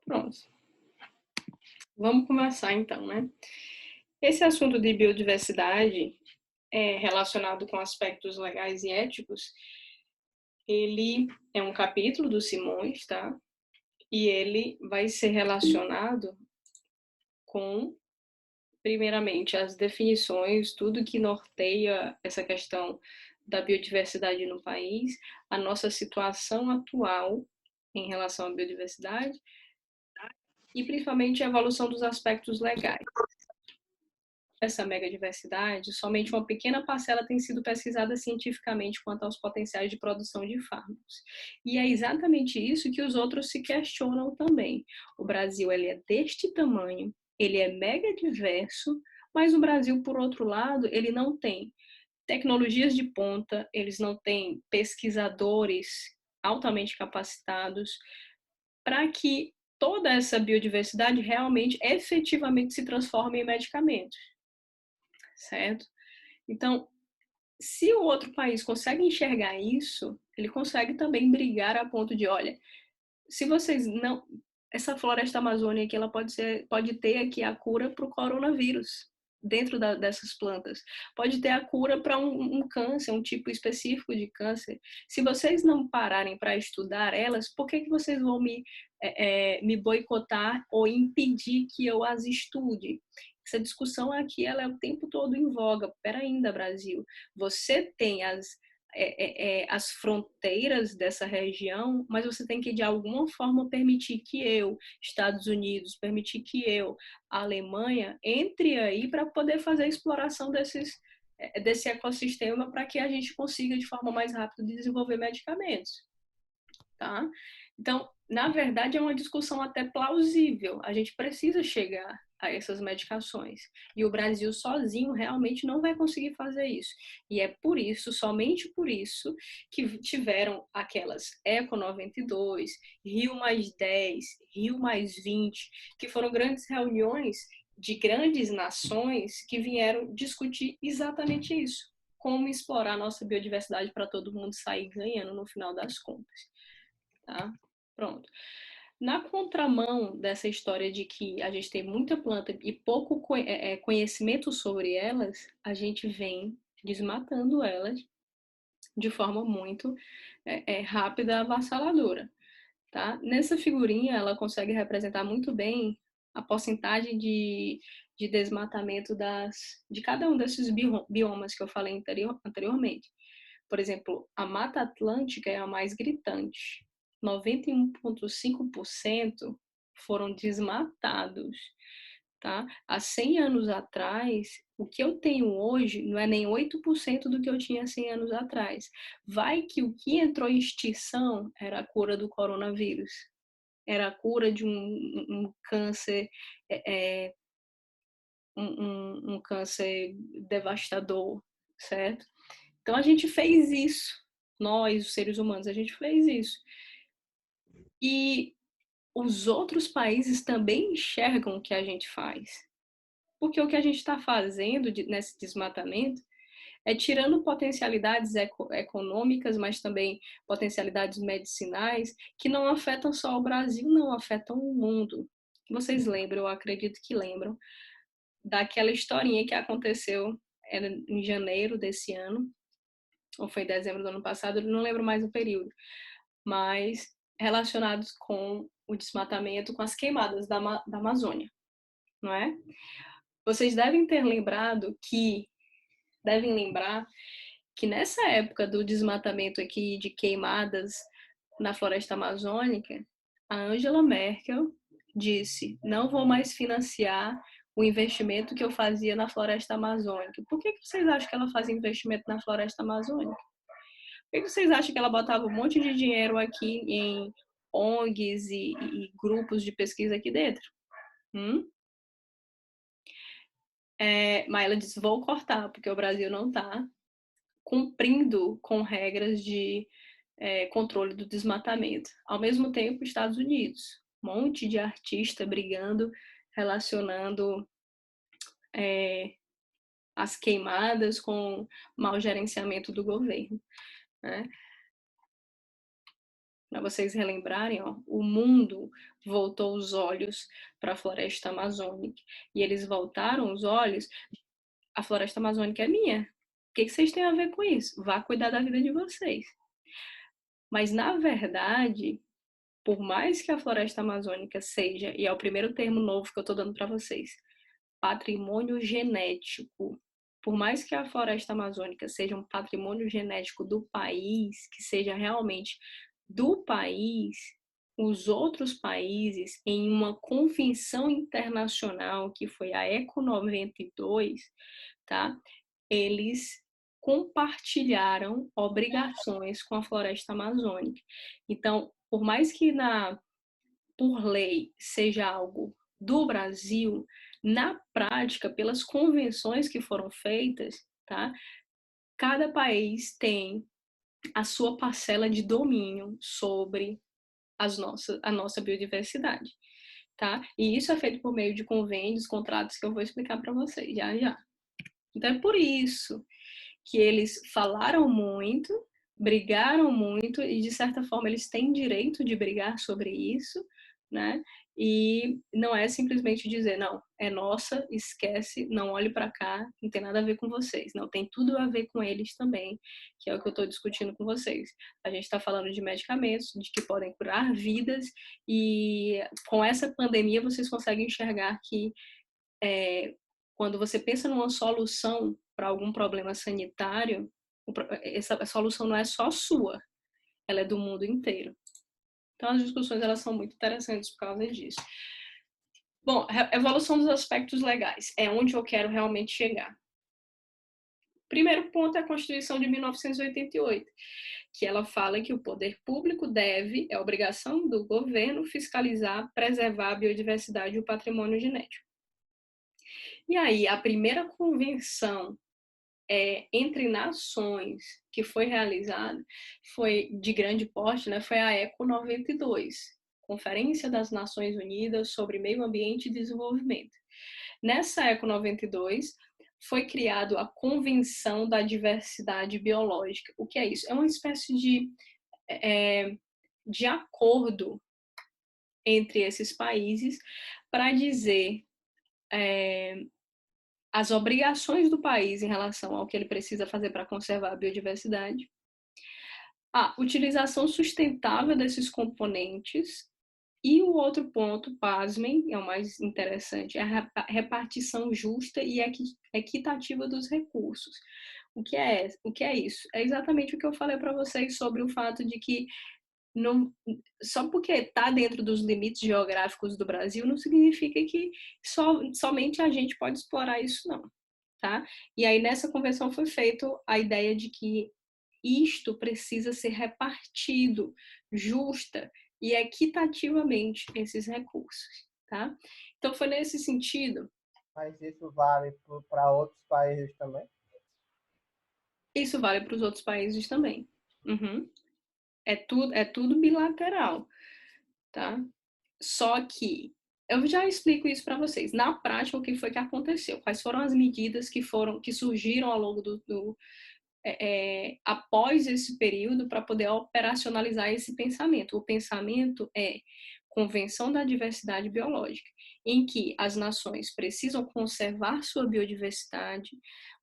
Pronto. Vamos começar então, né? Esse assunto de biodiversidade relacionado com aspectos legais e éticos, ele é um capítulo do Simões, tá? E ele vai ser relacionado com, primeiramente, as definições, tudo que norteia essa questão da biodiversidade no país, a nossa situação atual em relação à biodiversidade e, principalmente, a evolução dos aspectos legais. Essa megadiversidade, somente uma pequena parcela tem sido pesquisada cientificamente quanto aos potenciais de produção de fármacos. E é exatamente isso que os outros se questionam também. O Brasil ele é deste tamanho, ele é mega diverso, mas o Brasil, por outro lado, ele não tem tecnologias de ponta, eles não têm pesquisadores altamente capacitados para que toda essa biodiversidade realmente, efetivamente se transforme em medicamentos, certo? Então, se o outro país consegue enxergar isso, ele consegue também brigar a ponto de, olha, se vocês não, essa floresta amazônica aqui, ela pode ter aqui a cura para o coronavírus dentro dessas plantas, pode ter a cura para um câncer, um tipo específico de câncer. Se vocês não pararem para estudar elas, por que vocês vão me boicotar ou impedir que eu as estude? Essa discussão aqui ela é o tempo todo em voga. Pera ainda, Brasil. Você tem as fronteiras dessa região, mas você tem que, de alguma forma, permitir que eu, Estados Unidos, permitir que eu, a Alemanha, entre aí para poder fazer a exploração desse ecossistema para que a gente consiga, de forma mais rápida, desenvolver medicamentos. Tá? Então, na verdade, é uma discussão até plausível. A gente precisa chegar a essas medicações. E o Brasil sozinho realmente não vai conseguir fazer isso. E é por isso, somente por isso, que tiveram aquelas Eco 92, Rio mais 10, Rio mais 20, que foram grandes reuniões de grandes nações que vieram discutir exatamente isso. Como explorar a nossa biodiversidade para todo mundo sair ganhando no final das contas. Tá? Pronto. Na contramão dessa história de que a gente tem muita planta e pouco conhecimento sobre elas, a gente vem desmatando elas de forma muito rápida, avassaladora. Tá? Nessa figurinha, ela consegue representar muito bem a porcentagem de desmatamento de cada um desses biomas que eu falei anteriormente. Por exemplo, a Mata Atlântica é a mais gritante. 91,5% foram desmatados. Tá? Há 100 anos atrás, o que eu tenho hoje não é nem 8% do que eu tinha 100 anos atrás. Vai que o que entrou em extinção era a cura do coronavírus. Era a cura de um câncer, um câncer devastador, certo? Então a gente fez isso. Nós, os seres humanos, a gente fez isso. E os outros países também enxergam o que a gente faz. Porque o que a gente está fazendo nesse desmatamento é tirando potencialidades econômicas, mas também potencialidades medicinais, que não afetam só o Brasil, não, afetam o mundo. Vocês lembram, eu acredito que lembram, daquela historinha que aconteceu em janeiro desse ano, ou foi em dezembro do ano passado, eu não lembro mais o período, mas relacionados com o desmatamento, com as queimadas da Amazônia, não é? Vocês devem lembrar que nessa época do desmatamento aqui, de queimadas na floresta amazônica, a Angela Merkel disse: não vou mais financiar o investimento que eu fazia na floresta amazônica. Por que vocês acham que ela fazia investimento na floresta amazônica? Por que vocês acham que ela botava um monte de dinheiro aqui em ONGs e grupos de pesquisa aqui dentro? Mas ela disse: vou cortar, porque o Brasil não está cumprindo com regras de controle do desmatamento. Ao mesmo tempo, Estados Unidos, um monte de artista brigando, relacionando as queimadas com mau gerenciamento do governo, né? para vocês relembrarem, ó, o mundo voltou os olhos para a floresta amazônica e eles voltaram os olhos. A floresta amazônica é minha. O que vocês têm a ver com isso? Vá cuidar da vida de vocês. Mas, na verdade, por mais que a floresta amazônica seja, e é o primeiro termo novo que eu estou dando para vocês, patrimônio genético, por mais que a floresta amazônica seja um patrimônio genético do país, que seja realmente do país, os outros países, em uma convenção internacional, que foi a ECO 92, tá? Eles compartilharam obrigações com a floresta amazônica. Então, por mais que por lei seja algo do Brasil, na prática, pelas convenções que foram feitas, tá? Cada país tem a sua parcela de domínio sobre a nossa biodiversidade, tá? E isso é feito por meio de convênios, contratos que eu vou explicar para vocês já já. Então é por isso que eles falaram muito, brigaram muito e de certa forma eles têm direito de brigar sobre isso, né? E não é simplesmente dizer, não, é nossa, esquece, não olhe para cá, não tem nada a ver com vocês. Não, tem tudo a ver com eles também, que é o que eu estou discutindo com vocês. A gente está falando de medicamentos, de que podem curar vidas, e com essa pandemia vocês conseguem enxergar que quando você pensa numa solução para algum problema sanitário, essa solução não é só sua, ela é do mundo inteiro. Então as discussões elas são muito interessantes por causa disso. Bom, evolução dos aspectos legais é onde eu quero realmente chegar. Primeiro ponto é a Constituição de 1988, que ela fala que o poder público deve, é obrigação do governo, fiscalizar, preservar a biodiversidade e o patrimônio genético. E aí, a primeira convenção entre nações que foi realizada foi de grande porte, né, foi a ECO 92, Conferência das Nações Unidas sobre Meio Ambiente e Desenvolvimento. Nessa ECO 92 foi criado a Convenção da Diversidade Biológica. O que é isso? É uma espécie de acordo entre esses países para dizer as obrigações do país em relação ao que ele precisa fazer para conservar a biodiversidade, a utilização sustentável desses componentes e o outro ponto, pasmem, é o mais interessante, é a repartição justa e equitativa dos recursos. O que é isso? É exatamente o que eu falei para vocês sobre o fato de que não, só porque está dentro dos limites geográficos do Brasil não significa que somente a gente pode explorar isso, não. Tá? E aí nessa convenção foi feita a ideia de que isto precisa ser repartido justa e equitativamente esses recursos, tá? Então foi nesse sentido. Mas isso vale para outros países também? Isso vale para os outros países também. Uhum. É tudo bilateral, tá? Só que eu já explico isso para vocês. Na prática, o que foi que aconteceu? Quais foram as medidas que surgiram ao longo após esse período para poder operacionalizar esse pensamento. O pensamento é Convenção da Diversidade Biológica, em que as nações precisam conservar sua biodiversidade,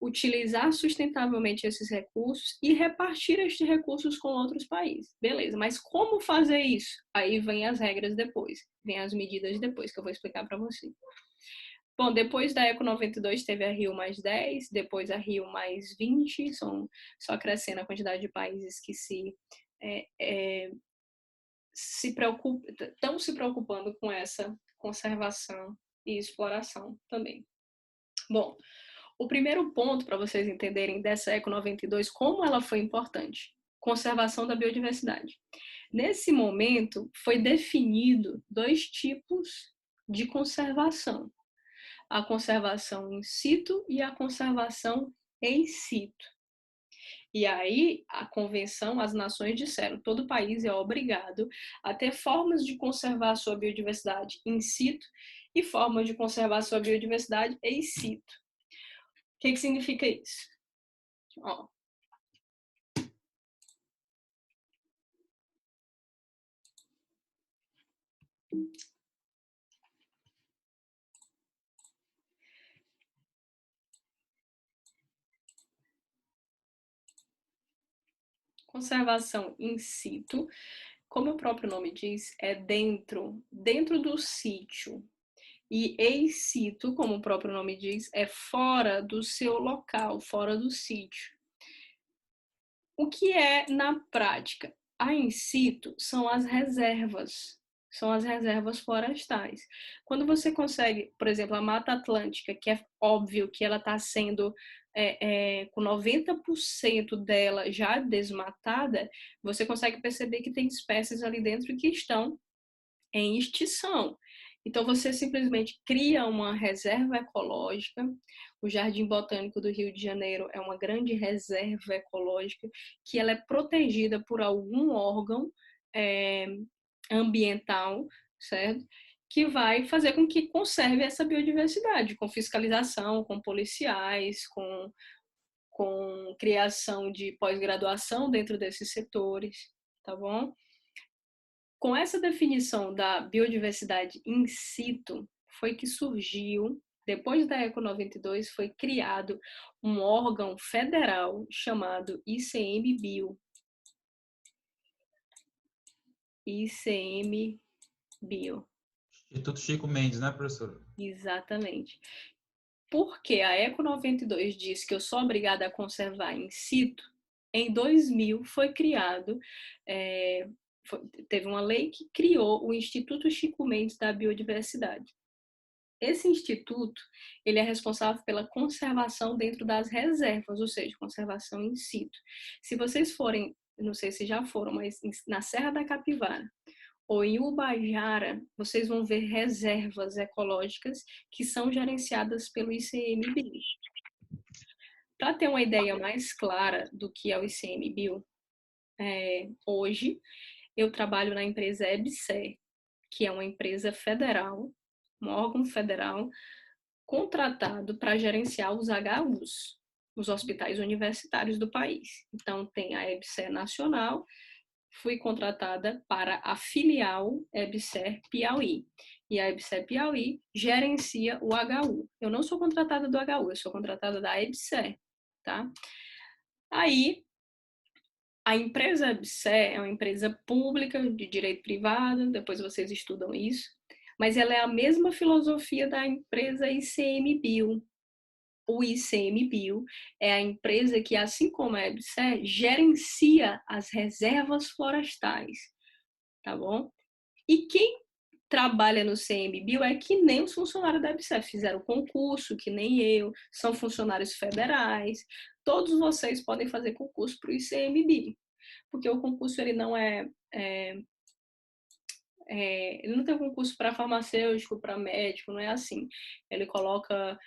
utilizar sustentavelmente esses recursos e repartir estes recursos com outros países. Beleza, mas como fazer isso? Aí vem as regras depois, vem as medidas depois, que eu vou explicar para vocês. Bom, depois da Eco 92 teve a Rio mais 10, depois a Rio mais 20, só crescendo a quantidade de países que estão se preocupando com essa conservação e exploração também. Bom, o primeiro ponto para vocês entenderem dessa Eco 92, como ela foi importante, conservação da biodiversidade. Nesse momento, foi definido dois tipos de conservação: a conservação in situ e a conservação ex situ. E aí, a convenção, as nações disseram, todo país é obrigado a ter formas de conservar a sua biodiversidade in situ e formas de conservar a sua biodiversidade ex situ. O que significa isso? Ó, Conservação in situ, como o próprio nome diz, é dentro do sítio. E ex situ, como o próprio nome diz, é fora do seu local, fora do sítio. O que é na prática? A in situ são as reservas florestais. Quando você consegue, por exemplo, a Mata Atlântica, que é óbvio que ela está sendo com 90% dela já desmatada, você consegue perceber que tem espécies ali dentro que estão em extinção. Então, você simplesmente cria uma reserva ecológica. O Jardim Botânico do Rio de Janeiro é uma grande reserva ecológica que ela é protegida por algum órgão ambiental, certo? Que vai fazer com que conserve essa biodiversidade, com fiscalização, com policiais, com criação de pós-graduação dentro desses setores, tá bom? Com essa definição da biodiversidade in situ, foi que surgiu, depois da Eco 92, foi criado um órgão federal chamado ICMBio. ICMBio. Instituto Chico Mendes, né, professor? Exatamente. Porque a Eco 92 diz que eu sou obrigada a conservar in situ, em 2000 foi criado, teve uma lei que criou o Instituto Chico Mendes da Biodiversidade. Esse instituto, ele é responsável pela conservação dentro das reservas, ou seja, conservação in situ. Se vocês forem, não sei se já foram, mas na Serra da Capivara ou em Ubajara, vocês vão ver reservas ecológicas que são gerenciadas pelo ICMBio. Para ter uma ideia mais clara do que é o ICMBio, hoje eu trabalho na empresa EBSER, que é uma empresa federal, um órgão federal contratado para gerenciar os HUs, os hospitais universitários do país. Então, tem a EBSER Nacional, fui contratada para a filial EBSER Piauí. E a EBSER Piauí gerencia o HU. Eu não sou contratada do HU, eu sou contratada da EBSER, tá? Aí, a empresa EBSER é uma empresa pública de direito privado, depois vocês estudam isso, mas ela é a mesma filosofia da empresa ICMBio. O ICMBio é a empresa que, assim como a EBSER, gerencia as reservas florestais, tá bom? E quem trabalha no CMBio é que nem os funcionários da EBSER, fizeram concurso, que nem eu, são funcionários federais, todos vocês podem fazer concurso para o ICMBio, porque o concurso ele não ele não tem concurso para farmacêutico, para médico, não é assim. Ele coloca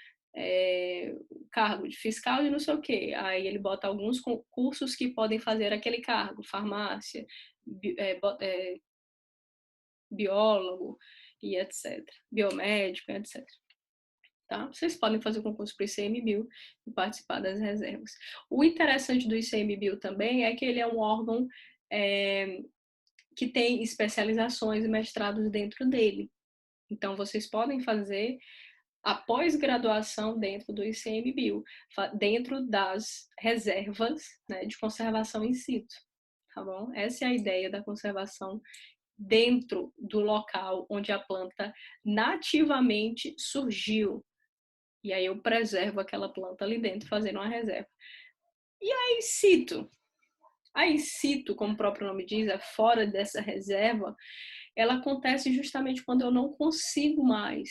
cargo de fiscal e não sei o quê. Aí ele bota alguns concursos que podem fazer aquele cargo, farmácia, biólogo e etc. Biomédico, etc. Tá? Vocês podem fazer o concurso para o ICMBio e participar das reservas. O interessante do ICMBio também é que ele é um órgão que tem especializações e mestrados dentro dele. Então, vocês podem fazer a pós-graduação dentro do ICMBio, dentro das reservas, né, de conservação in situ, tá bom? Essa é a ideia da conservação dentro do local onde a planta nativamente surgiu. E aí eu preservo aquela planta ali dentro, fazendo uma reserva. E a in situ? A in situ, como o próprio nome diz, é fora dessa reserva, ela acontece justamente quando eu não consigo mais.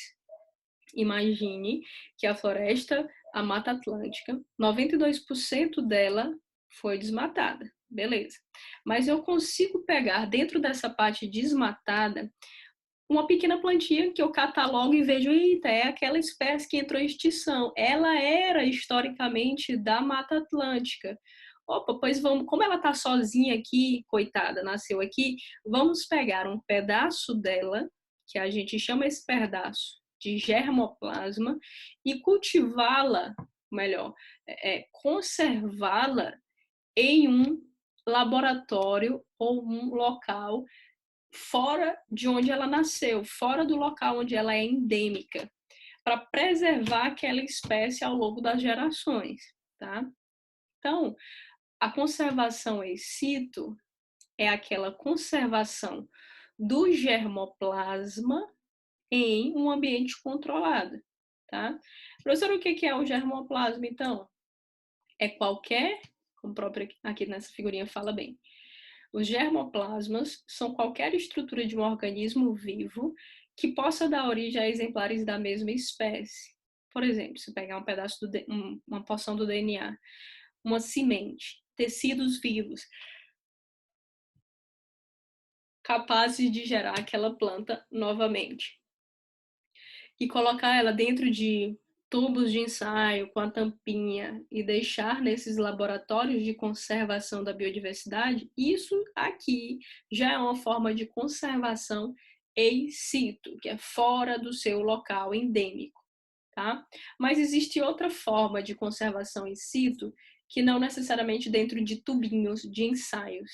Imagine que a floresta, a Mata Atlântica, 92% dela foi desmatada, beleza. Mas eu consigo pegar dentro dessa parte desmatada uma pequena plantinha que eu catalogo e vejo, eita, é aquela espécie que entrou em extinção. Ela era historicamente da Mata Atlântica. Opa, pois vamos, como ela está sozinha aqui, coitada, nasceu aqui, vamos pegar um pedaço dela, que a gente chama esse pedaço de germoplasma, e cultivá-la, melhor, conservá-la em um laboratório ou um local fora de onde ela nasceu, fora do local onde ela é endêmica, para preservar aquela espécie ao longo das gerações, tá? Então, a conservação in situ é aquela conservação do germoplasma em um ambiente controlado, tá? Professor, o que é o germoplasma, então? É qualquer, como próprio aqui nessa figurinha fala bem, os germoplasmas são qualquer estrutura de um organismo vivo que possa dar origem a exemplares da mesma espécie. Por exemplo, se pegar um pedaço uma porção do DNA, uma semente, tecidos vivos, capazes de gerar aquela planta novamente. E colocar ela dentro de tubos de ensaio com a tampinha e deixar nesses laboratórios de conservação da biodiversidade, isso aqui já é uma forma de conservação in situ, que é fora do seu local endêmico, tá? Mas existe outra forma de conservação in situ que não necessariamente dentro de tubinhos de ensaios.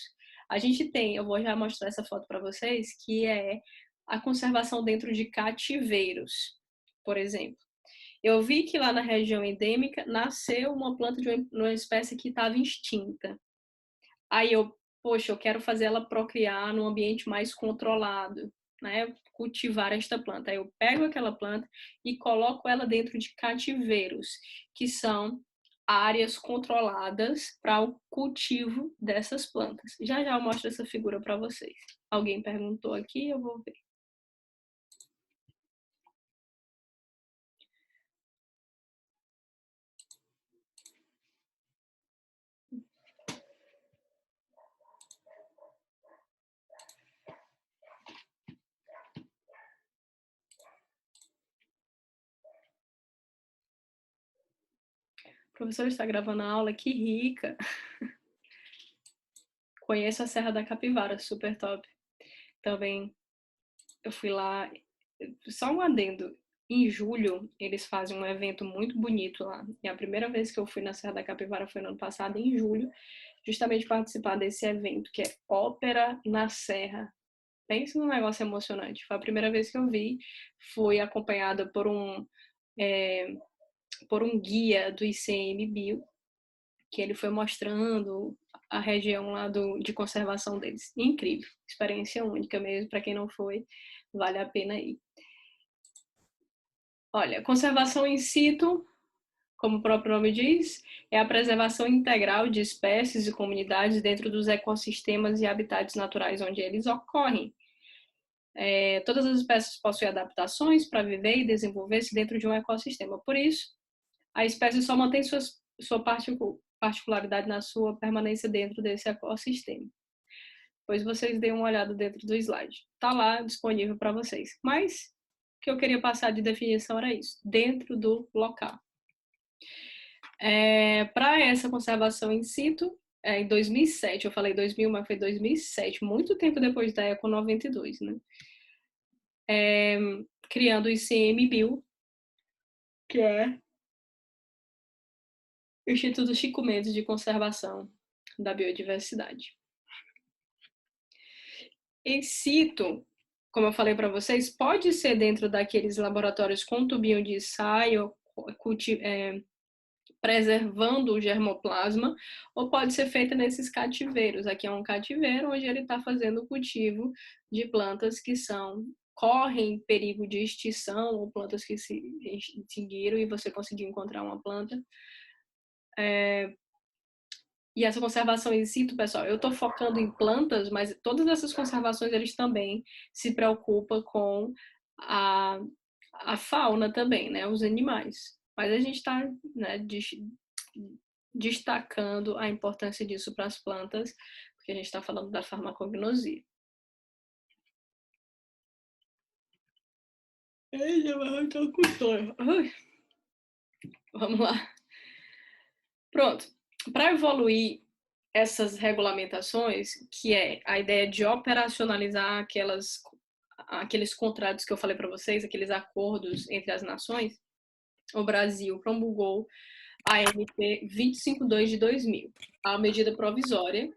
A gente tem, eu vou já mostrar essa foto para vocês, que é a conservação dentro de cativeiros, por exemplo. Eu vi que lá na região endêmica nasceu uma planta de uma espécie que estava extinta. Aí poxa, eu quero fazer ela procriar num ambiente mais controlado, né? Cultivar esta planta. Aí eu pego aquela planta e coloco ela dentro de cativeiros, que são áreas controladas para o cultivo dessas plantas. Já já eu mostro essa figura para vocês. Alguém perguntou aqui, eu vou ver. O professor está gravando a aula, que rica. Conheço a Serra da Capivara, super top. Também eu fui lá, só um adendo, em julho eles fazem um evento muito bonito lá. E a primeira vez que eu fui na Serra da Capivara foi no ano passado, em julho, justamente participar desse evento, que é Ópera na Serra. Pensa num negócio emocionante. Foi a primeira vez que eu vi, fui acompanhada por um guia do ICMBio, que ele foi mostrando a região lá de conservação deles. Incrível, experiência única mesmo, para quem não foi, vale a pena ir. Olha, conservação in situ, como o próprio nome diz, é a preservação integral de espécies e comunidades dentro dos ecossistemas e habitats naturais onde eles ocorrem. Todas as espécies possuem adaptações para viver e desenvolver-se dentro de um ecossistema. Por isso, a espécie só mantém sua particularidade na sua permanência dentro desse ecossistema. Pois vocês deem uma olhada dentro do slide. Está lá disponível para vocês. Mas o que eu queria passar de definição era isso, dentro do local. Para essa conservação in situ, em 2007, eu falei 2000, mas foi 2007, muito tempo depois da Eco 92, né? Criando o ICMBio, que é o Instituto Chico Mendes de Conservação da Biodiversidade. In situ, como eu falei para vocês, pode ser dentro daqueles laboratórios com tubinho de ensaio, preservando o germoplasma, ou pode ser feita nesses cativeiros. Aqui é um cativeiro onde ele está fazendo o cultivo de plantas que correm perigo de extinção, ou plantas que se extinguiram e você conseguiu encontrar uma planta. E essa conservação in situ, pessoal, eu estou focando em plantas, mas todas essas conservações, eles também se preocupam com a fauna também, né? Os animais. Mas a gente está, né, destacando a importância disso para as plantas, porque a gente está falando da farmacognosia. Vamos lá. Pronto. Para evoluir essas regulamentações, que é a ideia de operacionalizar aqueles contratos que eu falei para vocês, aqueles acordos entre as nações, o Brasil promulgou a MP 252 de 2000, a medida provisória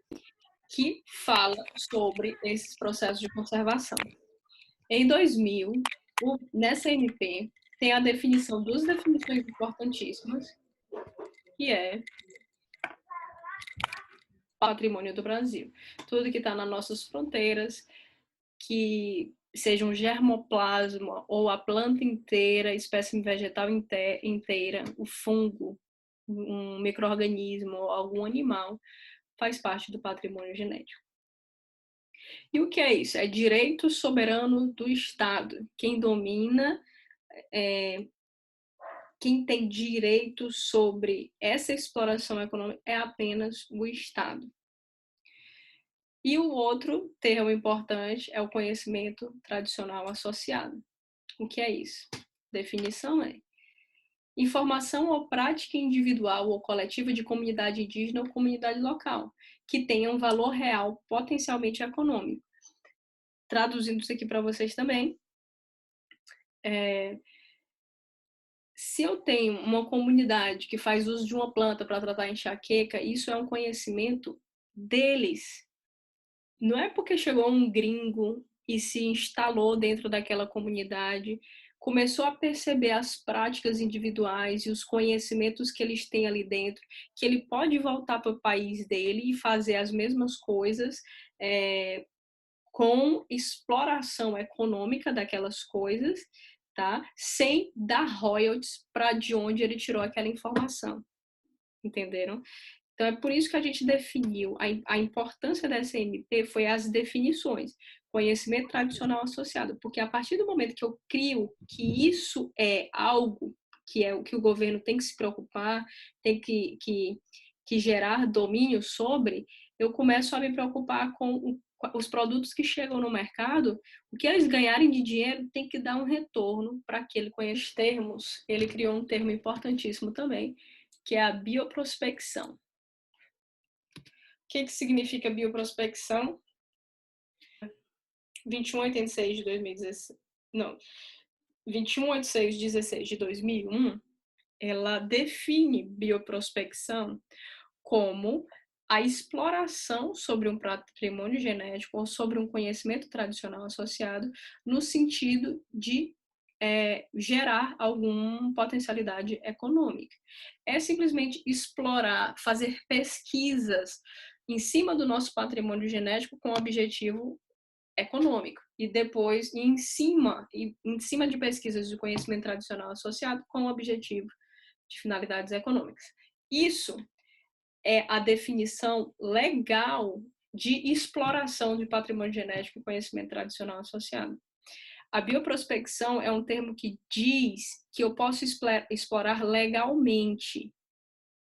que fala sobre esses processos de conservação. Em 2000, nessa MP, tem a definição, duas definições importantíssimas, que é patrimônio do Brasil. Tudo que está nas nossas fronteiras, que seja um germoplasma ou a planta inteira, espécime vegetal inteira, o fungo, um micro-organismo ou algum animal, faz parte do patrimônio genético. E o que é isso? É direito soberano do Estado. Quem domina, quem tem direito sobre essa exploração econômica é apenas o Estado. E o outro termo importante é o conhecimento tradicional associado. O que é isso? Definição é: informação ou prática individual ou coletiva de comunidade indígena ou comunidade local, que tenha um valor real potencialmente econômico. Traduzindo isso aqui para vocês também, se eu tenho uma comunidade que faz uso de uma planta para tratar enxaqueca, isso é um conhecimento deles. Não é porque chegou um gringo e se instalou dentro daquela comunidade, começou a perceber as práticas individuais e os conhecimentos que eles têm ali dentro, que ele pode voltar para o país dele e fazer as mesmas coisas com exploração econômica daquelas coisas, tá? Sem dar royalties para de onde ele tirou aquela informação. Entenderam? Então, é por isso que a gente definiu, a importância dessa MP foi as definições, conhecimento tradicional associado, porque a partir do momento que eu crio que isso é algo que é o que o governo tem que se preocupar, tem que gerar domínio sobre, eu começo a me preocupar com os produtos que chegam no mercado, o que eles ganharem de dinheiro tem que dar um retorno para aquele conhecimento. Termos, ele criou um termo importantíssimo também, que é a bioprospecção. O que significa bioprospecção? 2186 de 2016, não, 218616 de 2001, ela define bioprospecção como a exploração sobre um patrimônio genético ou sobre um conhecimento tradicional associado no sentido de gerar alguma potencialidade econômica. É simplesmente explorar, fazer pesquisas em cima do nosso patrimônio genético com objetivo econômico e depois em cima de pesquisas de conhecimento tradicional associado com o objetivo de finalidades econômicas. Isso é a definição legal de exploração de patrimônio genético e conhecimento tradicional associado. A bioprospecção é um termo que diz que eu posso explorar legalmente